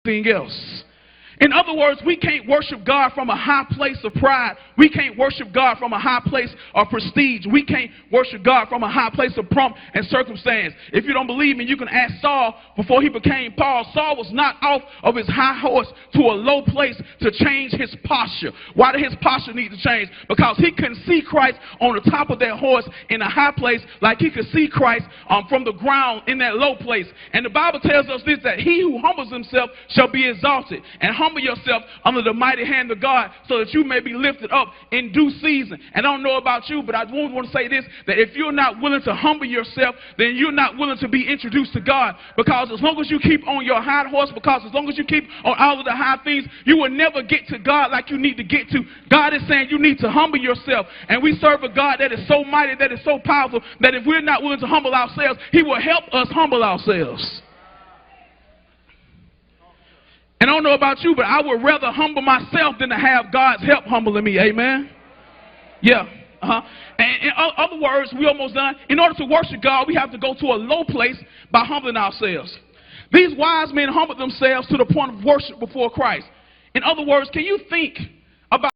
anything else. In other words, we can't worship God from a high place of pride. We can't worship God from a high place of prestige. We can't worship God from a high place of pomp and circumstance. If you don't believe me, you can ask Saul before he became Paul. Saul was knocked off of his high horse to a low place to change his posture. Why did his posture need to change? Because he couldn't see Christ on the top of that horse in a high place like he could see Christ from the ground in that low place. And the Bible tells us this, that he who humbles himself shall be exalted. And humble yourself under the mighty hand of God so that you may be lifted up in due season. And I don't know about you, but I want to say this, that if you're not willing to humble yourself, then you're not willing to be introduced to God. Because as long as you keep on your high horse, because as long as you keep on all of the high things, you will never get to God like you need to get to. God is saying you need to humble yourself. And we serve a God that is so mighty, that is so powerful, that if we're not willing to humble ourselves, he will help us humble ourselves. And I don't know about you, but I would rather humble myself than to have God's help humbling me. Amen? Yeah. And in other words, we almost done. In order to worship God, we have to go to a low place by humbling ourselves. These wise men humbled themselves to the point of worship before Christ. In other words, can you think